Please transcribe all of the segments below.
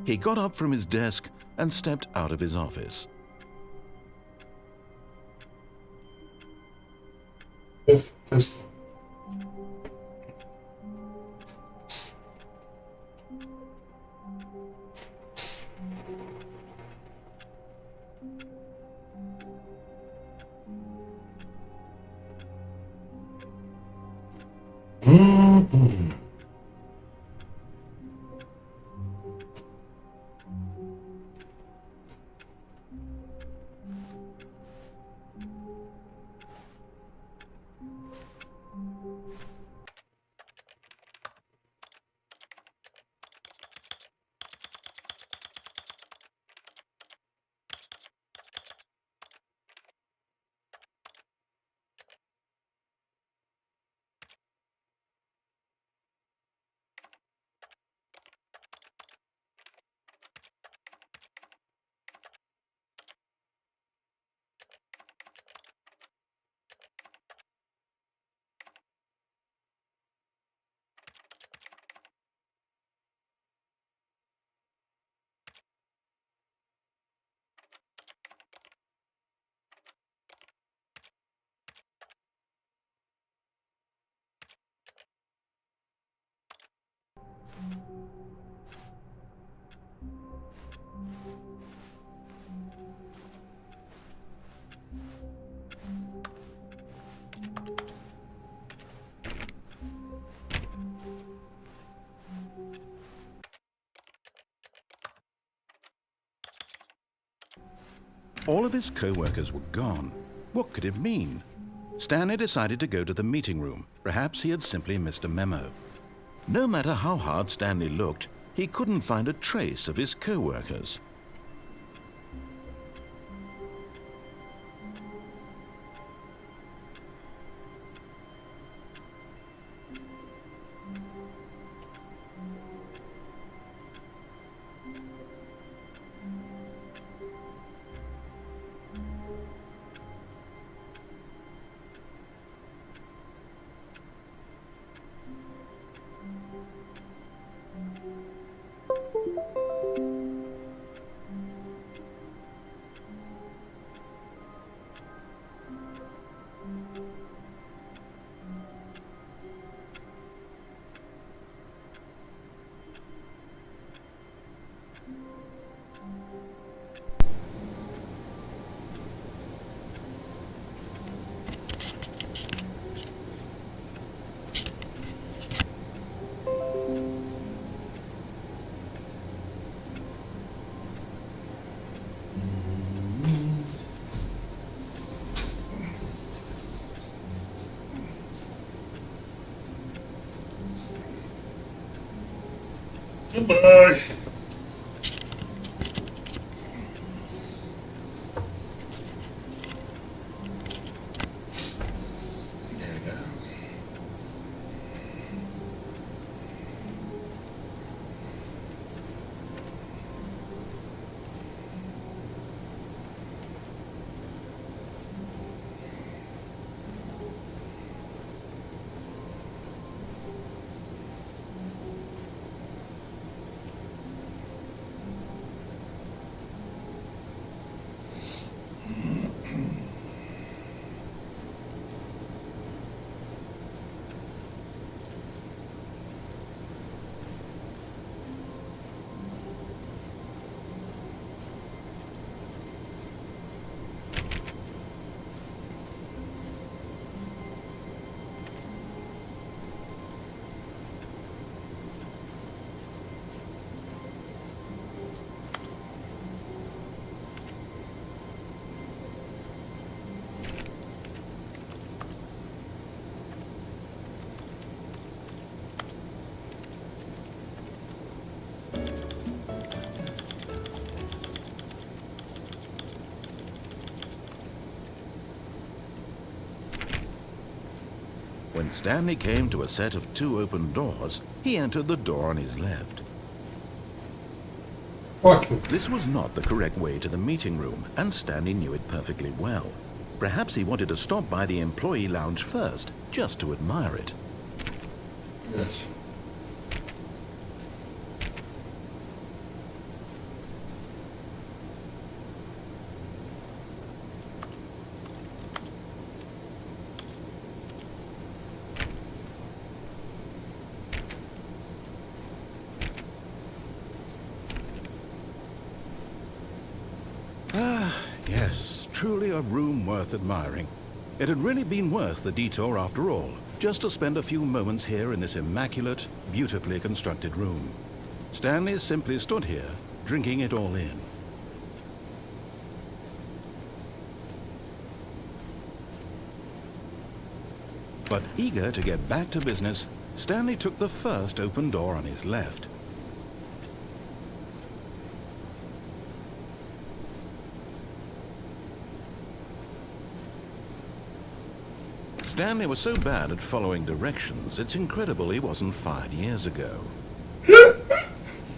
He got up from his desk and stepped out of his office. Just. All of his co-workers were gone. What could it mean? Stanley decided to go to the meeting room. Perhaps he had simply missed a memo. No matter how hard Stanley looked, he couldn't find a trace of his co-workers. Goodbye. There we go. When Stanley came to a set of 2 open doors, he entered the door on his left. Fuck you. This was not the correct way to the meeting room, and Stanley knew it perfectly well. Perhaps he wanted to stop by the employee lounge first, just to admire it. Yes. Yes, truly a room worth admiring. It had really been worth the detour after all, just to spend a few moments here in this immaculate, beautifully constructed room. Stanley simply stood here, drinking it all in. But eager to get back to business, Stanley took the first open door on his left. Stanley was so bad at following directions, it's incredible he wasn't fired years ago.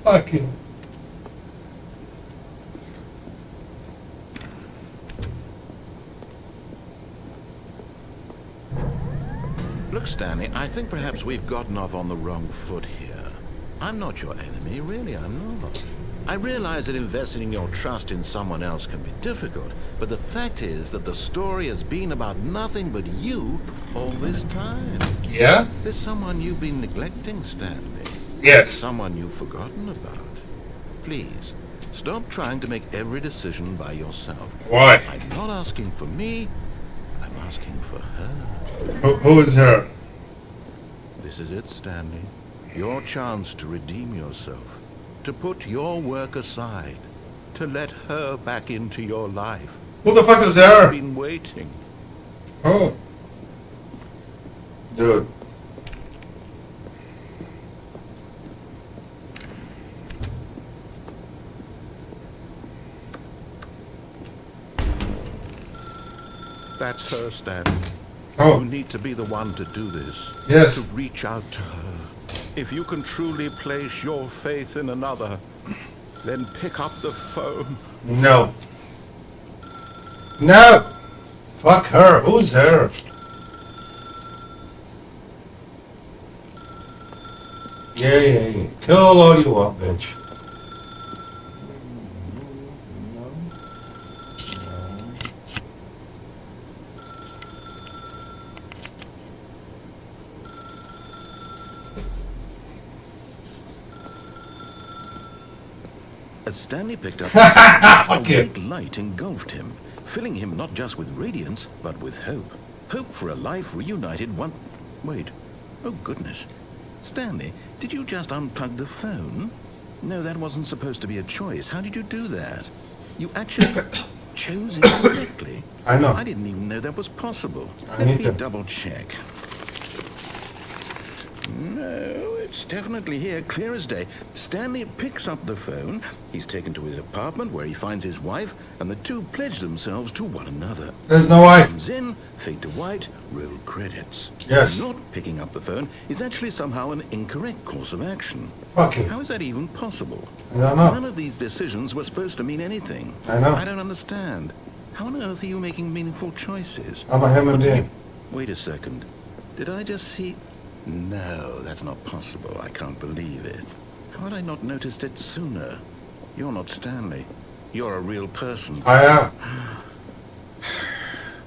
Fuck you. Look, Stanley, I think perhaps we've gotten off on the wrong foot here. I'm not your enemy, really, I'm not. I realize that investing your trust in someone else can be difficult, but the fact is that the story has been about nothing but you all this time. Yeah? There's someone you've been neglecting, Stanley. Yes. Someone you've forgotten about. Please, stop trying to make every decision by yourself. Why? I'm not asking for me, I'm asking for her. Who is her? This is it, Stanley. Your chance to redeem yourself. To put your work aside. To let her back into your life. Who the fuck is I've her? been waiting. Oh. Dude. That's her, Stanley. Oh. You need to be the one to do this. Yes. To reach out to her. If you can truly place your faith in another, then pick up the phone. No. No! Fuck her. Who's her? Yeah. Call all you want, bitch. As Stanley picked up, a Fuck you. great light engulfed him, filling him not just with radiance, but with hope. Hope for a life reunited one... Wait. Oh, goodness. Stanley, did you just unplug the phone? No, that wasn't supposed to be a choice. How did you do that? You actually chose it correctly. I know. I didn't even know that was possible. I Let need me to. double check. No, it's definitely here, clear as day. Stanley picks up the phone. He's taken to his apartment where he finds his wife, and the two pledge themselves to one another. There's no wife. Comes in, fade to white, roll credits. Yes. Not picking up the phone is actually somehow an incorrect course of action. Fuck you. How is that even possible? I don't know. None of these decisions were supposed to mean anything. I know. I don't understand. How on earth are you making meaningful choices? I'm a human What did being. you- Wait a second. Did I just see... No, that's not possible. I can't believe it. How had I not noticed it sooner? You're not Stanley. You're a real person. I am.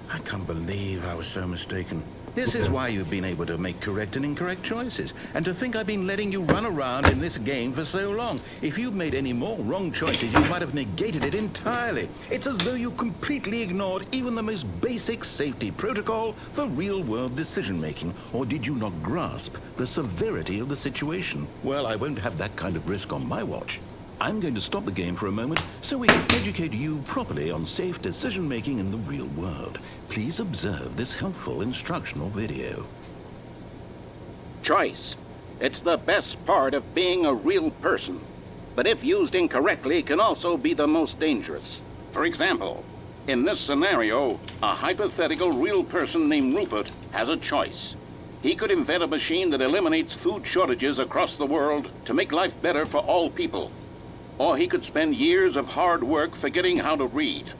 I can't believe I was so mistaken. This is why you've been able to make correct and incorrect choices. And to think I've been letting you run around in this game for so long. If you'd made any more wrong choices, you might have negated it entirely. It's as though you completely ignored even the most basic safety protocol for real-world decision-making. Or did you not grasp the severity of the situation? Well, I won't have that kind of risk on my watch. I'm going to stop the game for a moment so we can educate you properly on safe decision-making in the real world. Please observe this helpful instructional video. Choice. It's the best part of being a real person. But if used incorrectly, can also be the most dangerous. For example, in this scenario, a hypothetical real person named Rupert has a choice. He could invent a machine that eliminates food shortages across the world to make life better for all people. Or he could spend years of hard work forgetting how to read.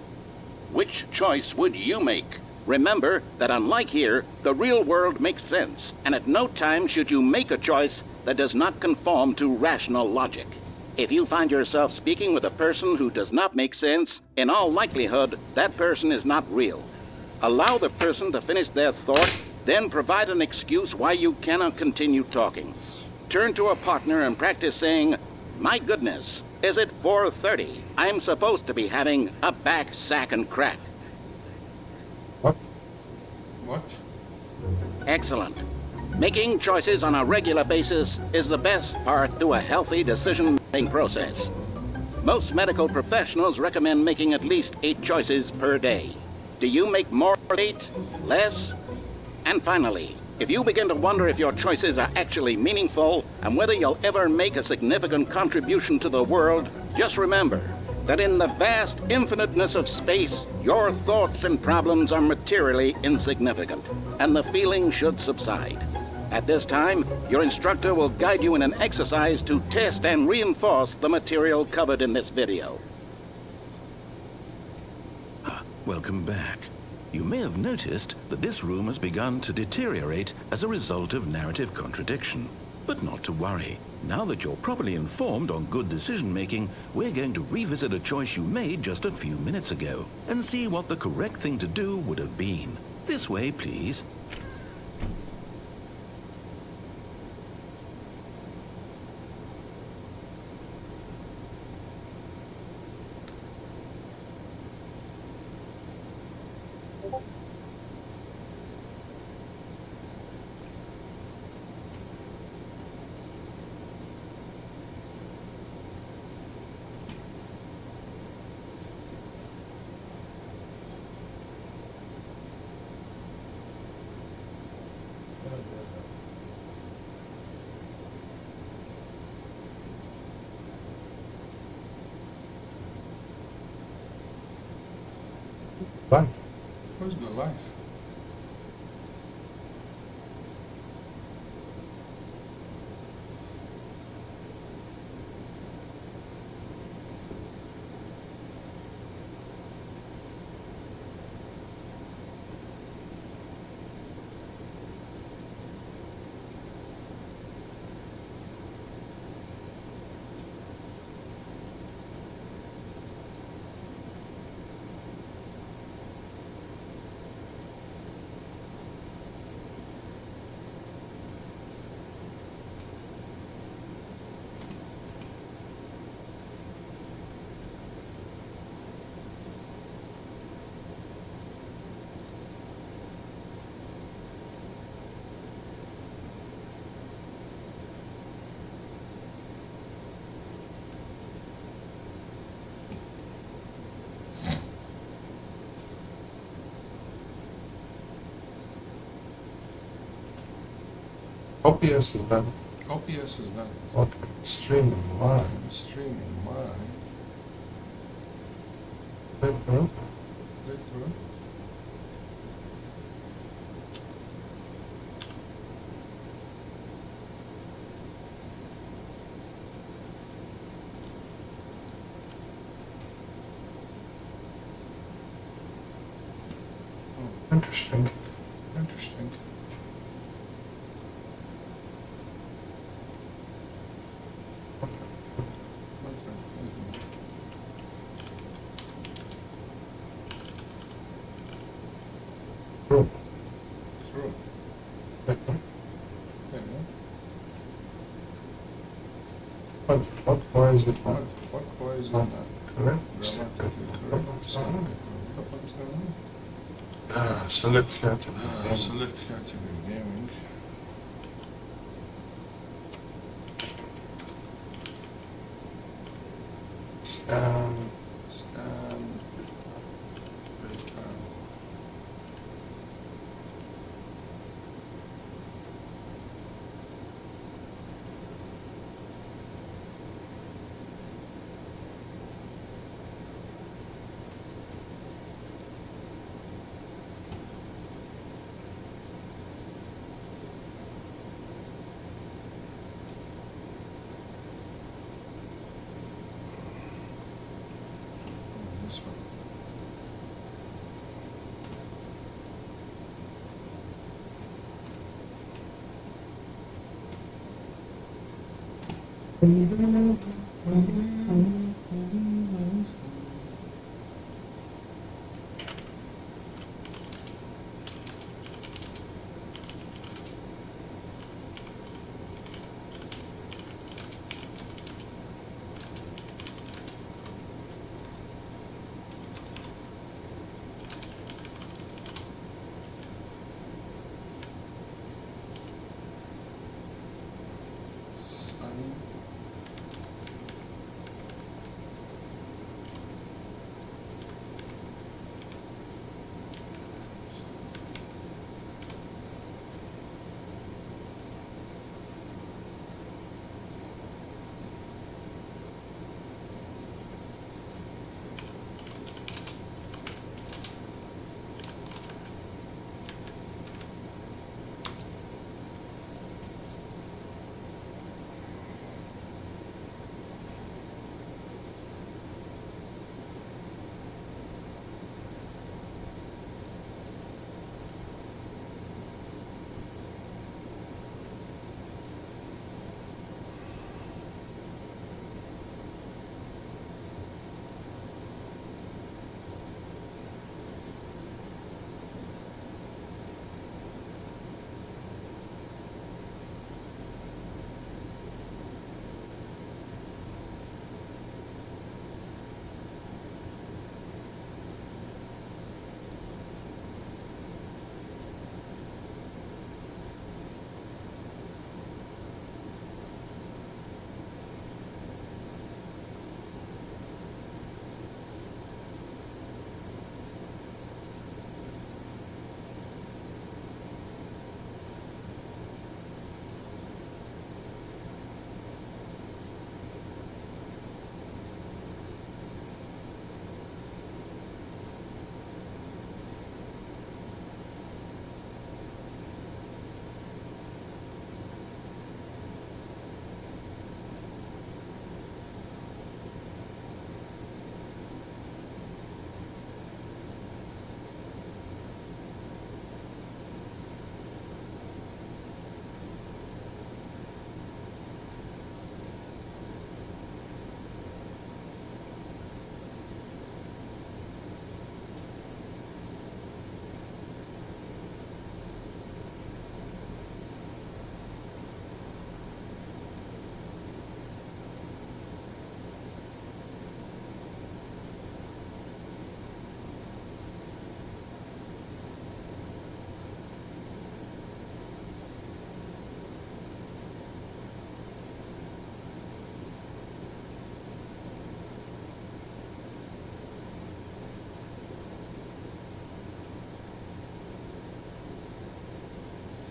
Which choice would you make? Remember that unlike here, the real world makes sense, and at no time should you make a choice that does not conform to rational logic. If you find yourself speaking with a person who does not make sense, in all likelihood, that person is not real. Allow the person to finish their thought, then provide an excuse why you cannot continue talking. Turn to a partner and practice saying, "My goodness, is it 4:30? I'm supposed to be having a back, sack, and crack." What? Excellent. Making choices on a regular basis is the best part to a healthy decision-making process. Most medical professionals recommend making at least 8 choices per day. Do you make more than 8? Less? And finally, if you begin to wonder if your choices are actually meaningful and whether you'll ever make a significant contribution to the world, just remember that in the vast infiniteness of space, your thoughts and problems are materially insignificant, and the feeling should subside. At this time, your instructor will guide you in an exercise to test and reinforce the material covered in this video. Welcome back. You may have noticed that this room has begun to deteriorate as a result of narrative contradiction. But not to worry. Now that you're properly informed on good decision-making, we're going to revisit a choice you made just a few minutes ago and see what the correct thing to do would have been. This way, please. Life. Where's the life? OPS is done. OPS is done. What? Streaming live. Streaming live. Click through. Click through. Interesting. Interesting. Through. Through. What why is it not? Why is it not? Correct. Select category. Select category gaming. Stand.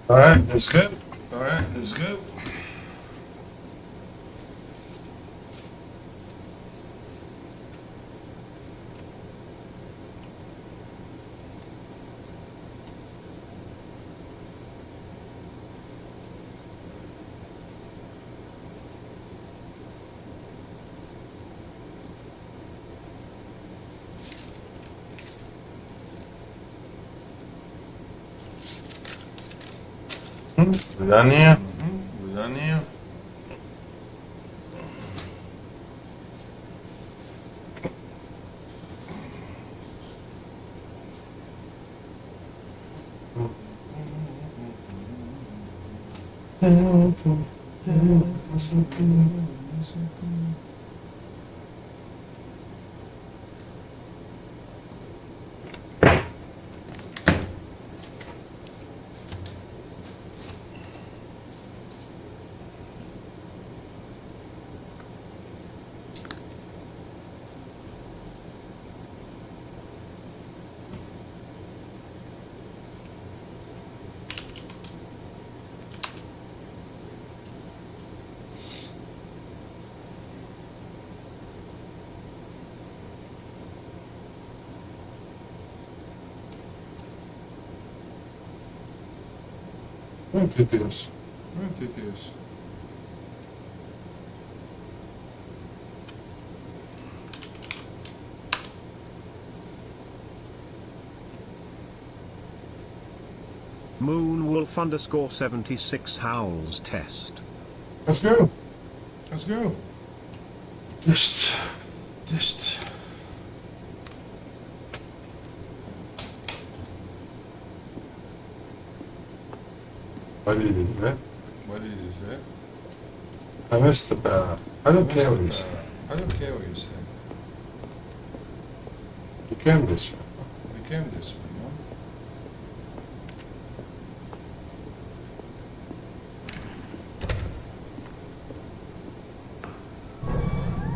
All right, that's good. All right, that's good. Vidania. Vidania. Muito Deus. Muito Deus. Moonwolf _76 howls test. Let's go. Let's go. Just. What did you say? What did you say? I missed the bar. I don't care what you say. I don't care what you say. You came this way. We came this way, no?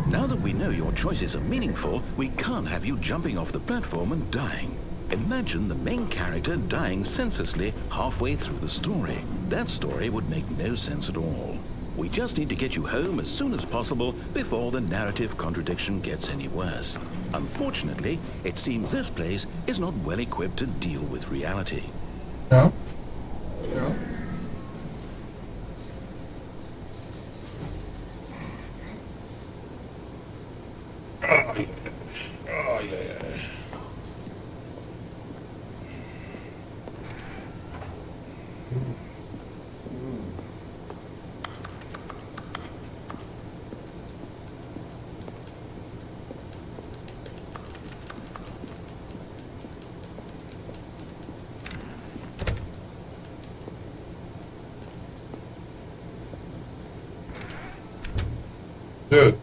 Now that we know your choices are meaningful, we can't have you jumping off the platform and dying. Imagine the main character dying senselessly halfway through the story. That story would make no sense at all. We just need to get you home as soon as possible before the narrative contradiction gets any worse. Unfortunately, it seems this place is not well equipped to deal with reality. No? No? Oh, yeah. Dude.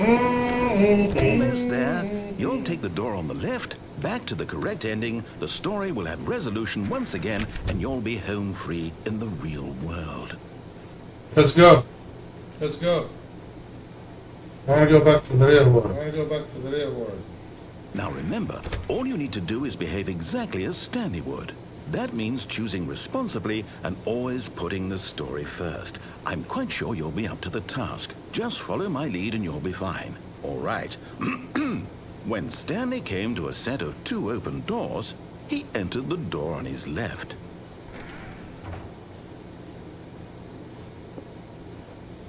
Almost there. You'll take the door on the left, back to the correct ending, the story will have resolution once again, and you'll be home free in the real world. Let's go. Let's go. I want to go back to the real I world. want to go back to the real world. Now remember, all you need to do is behave exactly as Stanley would. That means choosing responsibly and always putting the story first. I'm quite sure you'll be up to the task. Just follow my lead and you'll be fine. All right. When Stanley came to a set of 2 open doors, he entered the door on his left.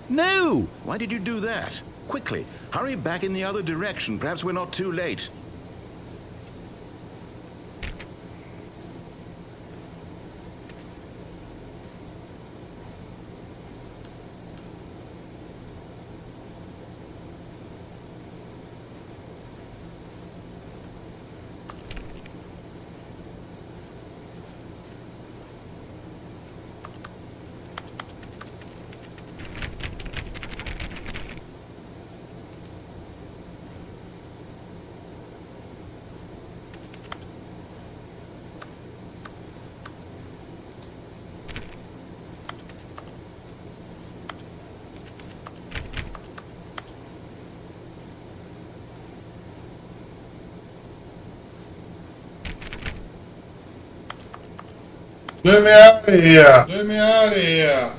No! Why did you do that? Quickly, hurry back in the other direction. Perhaps we're not too late. Get me out of here. Get me out of here.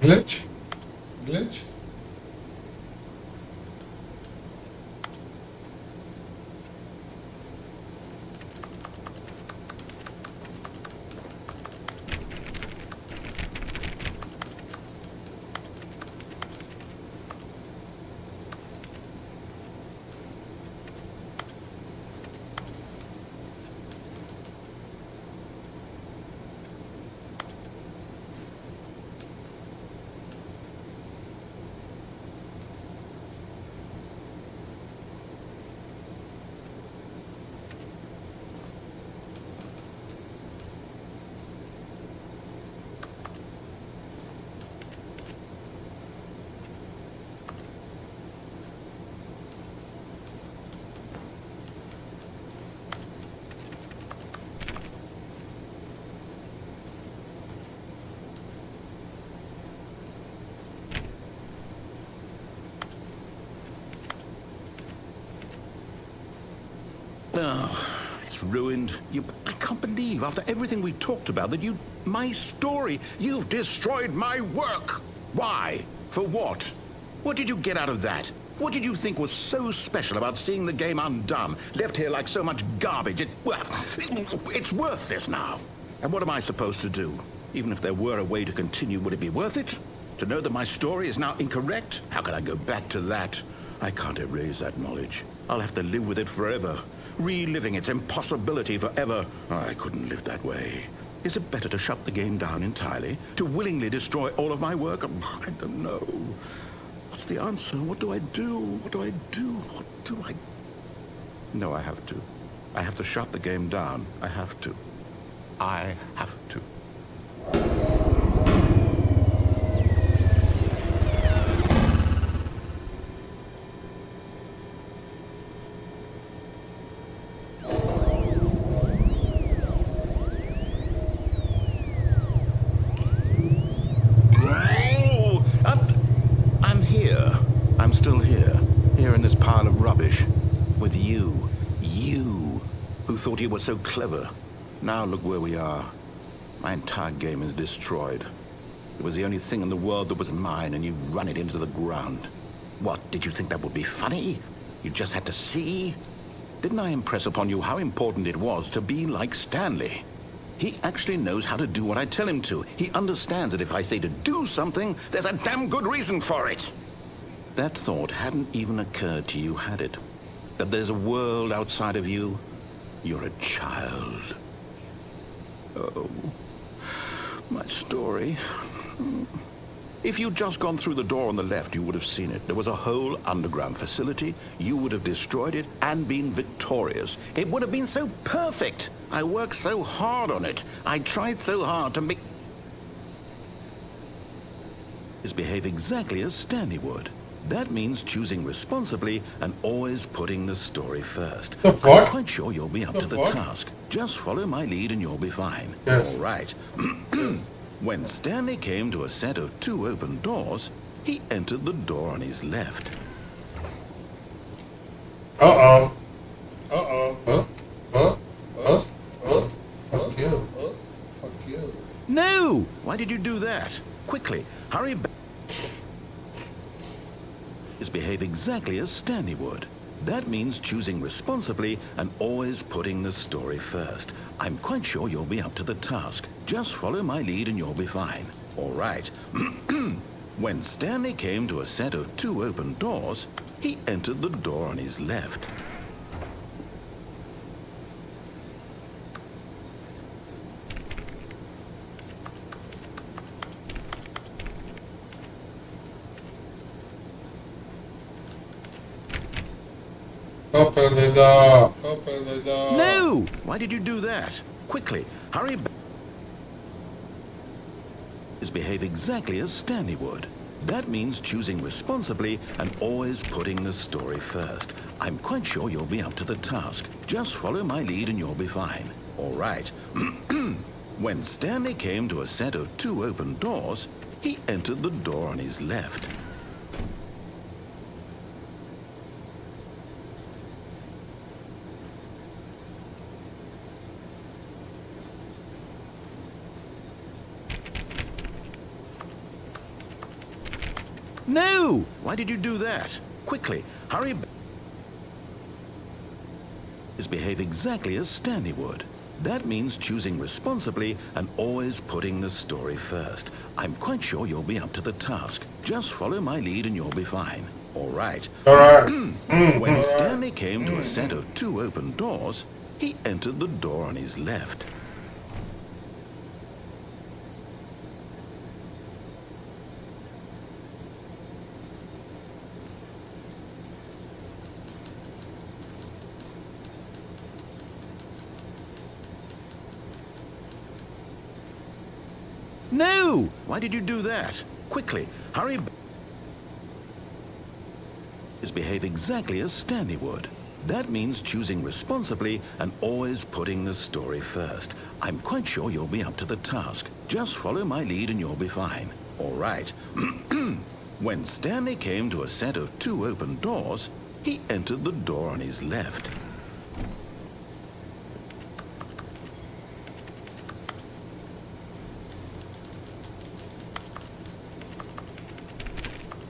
Glitch? Glitch? Oh, it's ruined. I can't believe, after everything we talked about, that my story, you've destroyed my work. Why? For what? What did you get out of that? What did you think was so special about seeing the game undone, left here like so much garbage? It's worthless now. And what am I supposed to do? Even if there were a way to continue, would it be worth it? To know that my story is now incorrect? How can I go back to that? I can't erase that knowledge. I'll have to live with it forever, reliving its impossibility forever. I couldn't live that way. Is it better to shut the game down entirely? To willingly destroy all of my work? I don't know. What's the answer? What do I do? What do I do? What do I... No, I have to. I have to shut the game down. I have to. I have to. I'm still here in this pile of rubbish, with you who thought you were so clever. Now look where we are. My entire game is destroyed. It was the only thing in the world that was mine, and you've run it into the ground. What, did you think that would be funny? You just had to see? Didn't I impress upon you how important it was to be like Stanley? He actually knows how to do what I tell him to. He understands that if I say to do something, there's a damn good reason for it. That thought hadn't even occurred to you, had it? That there's a world outside of you? You're a child. Oh, my story. If you'd just gone through the door on the left, you would have seen it. There was a whole underground facility. You would have destroyed it and been victorious. It would have been so perfect. I worked so hard on it. I tried so hard to make... behave exactly as Stanley would. That means choosing responsibly and always putting the story first. The fuck? I'm quite sure you'll be up to the task. Just follow my lead and you'll be fine. Yes. All right. When Stanley came to a set of 2 open doors, he entered the door on his left. Uh-oh. Uh-oh. Fuck you. Fuck you. No! Why did you do that? Quickly, hurry back. Behave exactly as Stanley would. That means choosing responsibly and always putting the story first. I'm quite sure you'll be up to the task. Just follow my lead and you'll be fine. All right. When Stanley came to a set of 2 open doors, he entered the door on his left. Open the door. Open the door. No! Why did you do that? Quickly, hurry back. Behave exactly as Stanley would. That means choosing responsibly and always putting the story first. I'm quite sure you'll be up to the task. Just follow my lead and you'll be fine. All right. When Stanley came to a set of 2 open doors, he entered the door on his left. No! Why did you do that? Quickly, hurry back. Behave exactly as Stanley would. That means choosing responsibly and always putting the story first. I'm quite sure you'll be up to the task. Just follow my lead and you'll be fine. All right. All right. When Stanley came to a set of 2 open doors, he entered the door on his left. No! Why did you do that? Quickly, hurry back. Behave exactly as Stanley would. That means choosing responsibly and always putting the story first. I'm quite sure you'll be up to the task. Just follow my lead and you'll be fine. All right. When Stanley came to a set of 2 open doors, he entered the door on his left.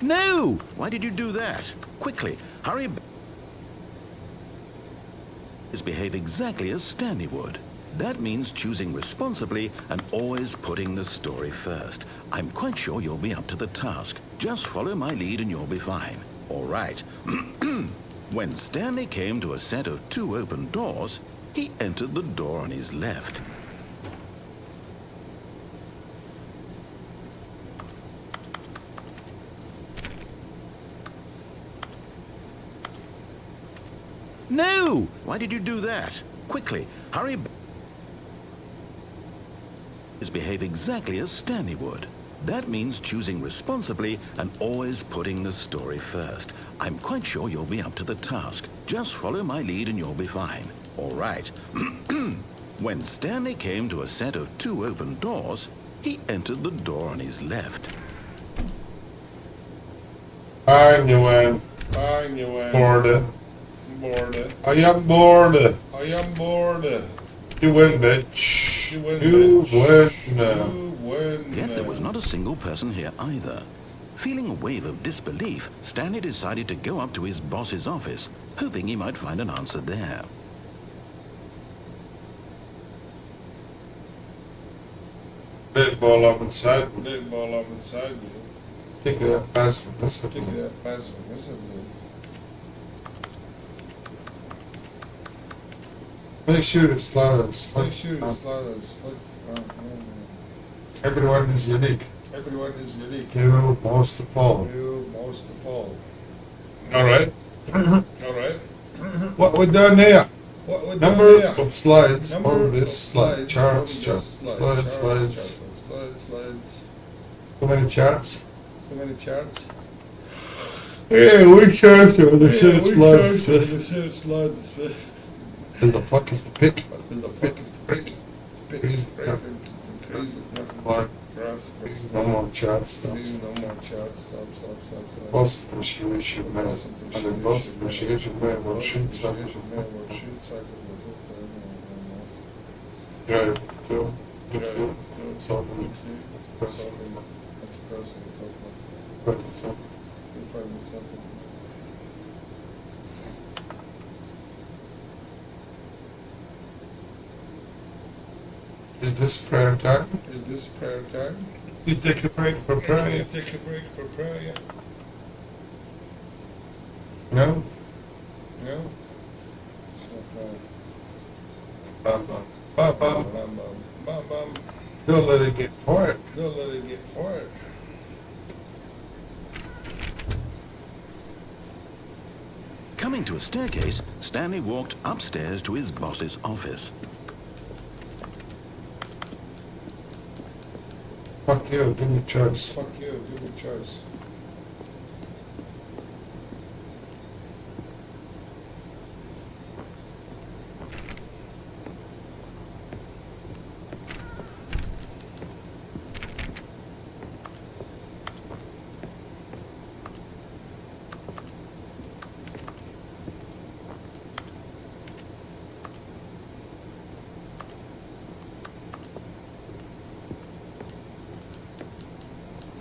No! Why did you do that? Quickly, hurry back. Behave exactly as Stanley would. That means choosing responsibly and always putting the story first. I'm quite sure you'll be up to the task. Just follow my lead and you'll be fine. All right. When Stanley came to a set of 2 open doors, he entered the door on his left. No! Why did you do that? Quickly, hurry back. Behave exactly as Stanley would. That means choosing responsibly and always putting the story first. I'm quite sure you'll be up to the task. Just follow my lead and you'll be fine. All right. When Stanley came to a set of 2 open doors, he entered the door on his left. I knew it. I knew it. Bored. Bored. I am bored. I am bored. You win, bitch. You win, You bitch. win. You win. Yet there was not a single person here either. Feeling a wave of disbelief, Stanley decided to go up to his boss's office, hoping he might find an answer there. Big ball up inside. Big ball up inside you. Take it up past me. That's what Take you that passive aggressively. Make sure it's loud. Make sure it's loud and slick. Everyone is unique. Everyone is unique. You most of all. You most of all. Alright. All right. What we done here? What we Number done here? of slides Number on of this slide. Charts, on charts. this Slides, Charts, slides. slides. Too many charts? Too many charts. Yeah, we charts on the set of we slides. charts on the set of slides. And the fuck is the pick? What the fuck is the pick? The pick is the pick. Crazy. Like, Graphs. no more charts. Stop. Please no more charts. Stop. Boss, musi man. Ale boss, musi man. Bo shit, stop. Yeah, two. Is this prayer time? Is this prayer time? You take a break for prayer? Take a break for prayer. No? No? It's not prayer. Bam, bam. Bam, bam. Bam, bam, bam, bam. Don't let it get for it. Don't let it get fired. Coming to a staircase, Stanley walked upstairs to his boss's office. Fuck you, give me choice. Fuck you, give me choice.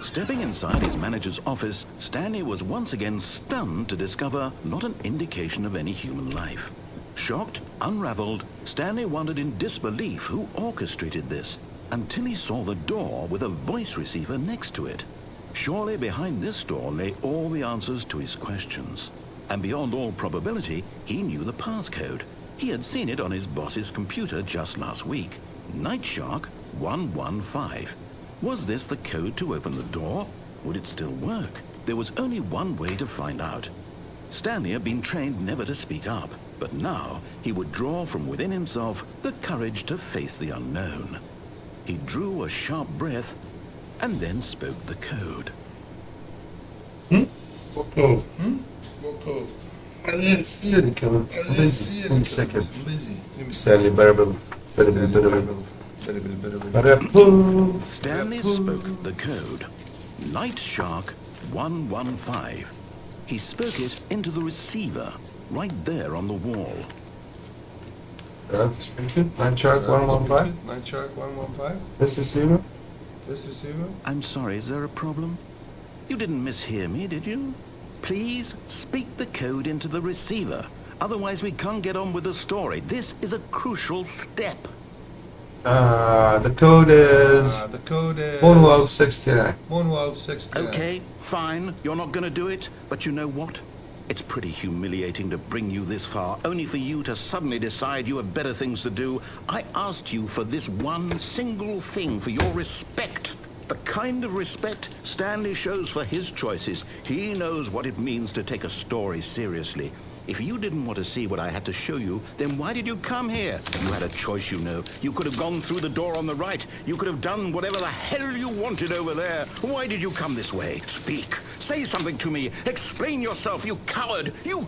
Stepping inside his manager's office, Stanley was once again stunned to discover not an indication of any human life. Shocked, unraveled, Stanley wondered in disbelief who orchestrated this, until he saw the door with a voice receiver next to it. Surely behind this door lay all the answers to his questions. And beyond all probability, he knew the passcode. He had seen it on his boss's computer just last week. Night Shark 115. Was this the code to open the door? Would it still work? There was only one way to find out. Stanley had been trained never to speak up, but now he would draw from within himself the courage to face the unknown. He drew a sharp breath and then spoke the code. What code? What code? I didn't see any code. I didn't see it. One second. Busy. Stanley Barrel. Stanley spoke the code. Night Shark 115. He spoke it into the receiver, right there on the wall. Speaking. Night Shark 115. Night Shark 115. This receiver. This receiver. I'm sorry, is there a problem? You didn't mishear me, did you? Please speak the code into the receiver. Otherwise, we can't get on with the story. This is a crucial step. The code is Moonwolf 69. Moonwolf 69. Okay, fine. You're not going to do it. But you know what? It's pretty humiliating to bring you this far, only for you to suddenly decide you have better things to do. I asked you for this one single thing, for your respect. The kind of respect Stanley shows for his choices. He knows what it means to take a story seriously. If you didn't want to see what I had to show you, then why did you come here? You had a choice, you know. You could have gone through the door on the right. You could have done whatever the hell you wanted over there. Why did you come this way? Speak. Say something to me. Explain yourself, you coward. You...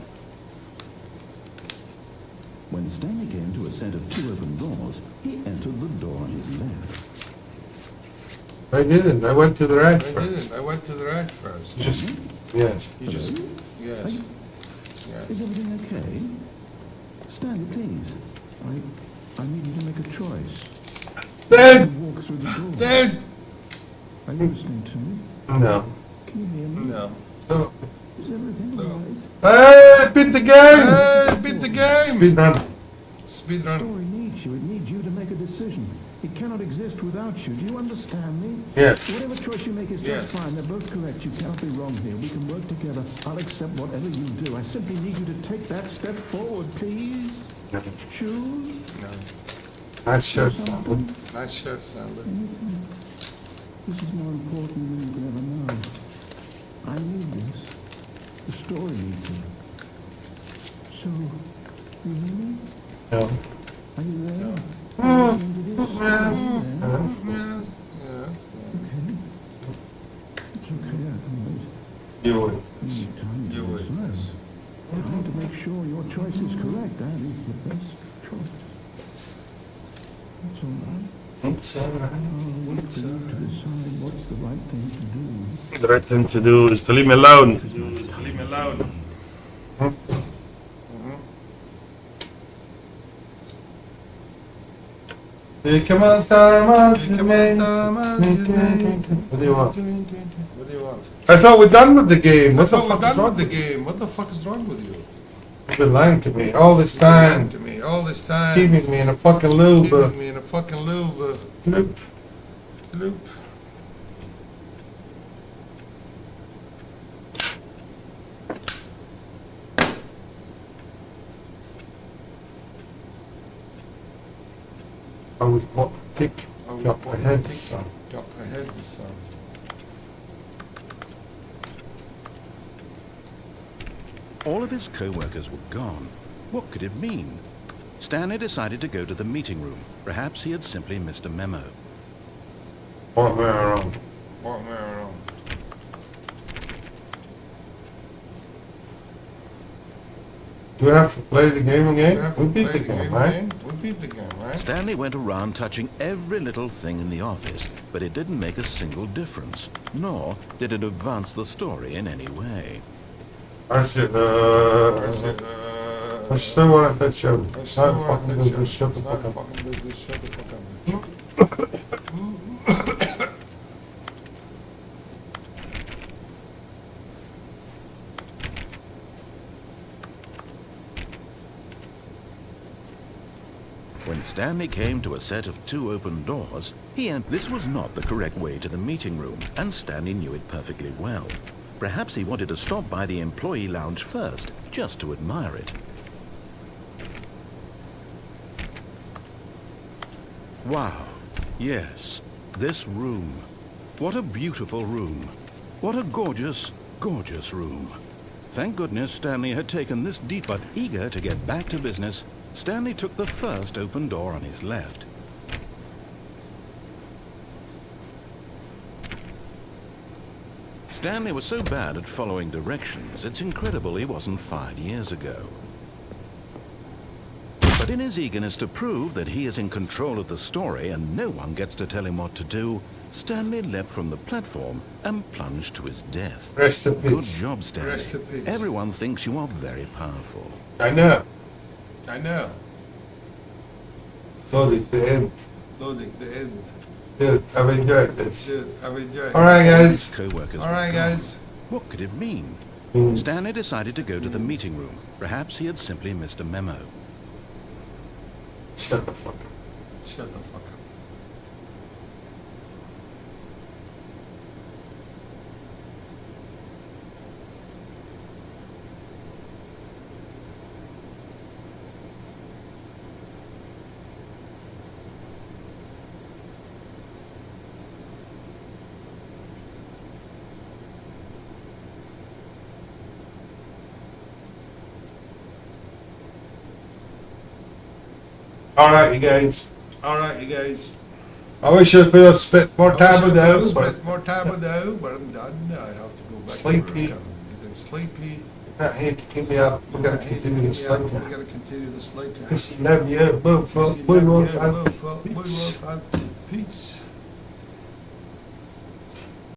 When Stanley came to a set of 2 open doors, he entered the door on his left. I didn't. I went to the right I first. didn't. I went to the right first. Just, yes. You just, yes. Yes. Is everything okay? Stanley, please. I need you to make a choice. Dead! Walk through the door. Dead! Are you listening to me? No. Can you hear me? No. No. Is everything alright? Hey, beat the game! Hey, beat the game! Speed run. Speed The run. story needs you. It needs you to make a decision. It cannot exist without you. Do you understand me? Yes. Whatever choice you make is Yes. just fine. They're both correct. You cannot be wrong here. We can work together. I'll accept whatever you do. I simply need you to take that step forward, please. Choose No. Nice shirt, Stanley. something. Nice shirt, Stanley. Anything. This is more important than you can ever know. I need this. The story needs it. So, you hear me? No. Are you there? Yes. Are you into this? Yes. Yes, yes, yes. Okay. It's okay, I can wait. You would. You need time to You would, decide. yes. Time to make sure your choice is correct. That is the best choice. That's all right. It's all right. I'll wait for you to decide what's the right thing to do. The right thing to do is to leave me alone. Leave me alone. Come on, Thomas. Come on, Thomas. What do you want? What do you want? I thought we're done with the game. I What the thought we're fuck is done wrong with the game. What the fuck is wrong with you? You've been lying to me all this Lying time. to me all this time. Keeping me in a fucking loop. Keeping me in a fucking loop. Loop. Loop. I would tick Oh, up what ahead. tick Duck ahead this song. All of his co-workers were gone. What could it mean? Stanley decided to go to the meeting room. Perhaps he had simply missed a memo. What way around? Walk me around. Do we have to play the game We again? have We to beat play the game, right? again. We beat the game, right? Stanley went around touching every little thing in the office, but it didn't make a single difference, nor did it advance the story in any way. I should, I said, I still want to touch you. I still Not want fucking to business, shut the fuck Not up. fucking business, shut the fuck up. When Stanley came to a set of 2 open doors, this was not the correct way to the meeting room, and Stanley knew it perfectly well. Perhaps he wanted to stop by the employee lounge first, just to admire it. Wow, yes, this room. What a beautiful room. What a gorgeous, gorgeous room. Thank goodness Stanley had taken this deep, but eager to get back to business, Stanley took the first open door on his left. Stanley was so bad at following directions, it's incredible he wasn't fired years ago. But in his eagerness to prove that he is in control of the story and no one gets to tell him what to do, Stanley leapt from the platform and plunged to his death. Rest in Good peace. job, Stanley. Rest in peace. Everyone thinks you are very powerful. I know. I know. Loading the end. Loading the end. Dude, I've enjoyed this. Dude, I've enjoyed Alright, His guys. co-workers All were right, gone. guys. What could it mean? Means- Stanley decided to go to the meeting room. Perhaps he had simply missed a memo. Shut the fuck up. Shut the fuck up. Alright, you guys. All right, you guys. I wish I could have spent more time with them, Spent but more time with you, but I'm done. I have to go back Sleepy. to work. I'm getting sleepy. I hate to keep me up. We gotta continue this Yeah, later. we gotta continue this later. Love you, move, Love we you, will move, find we will find peace.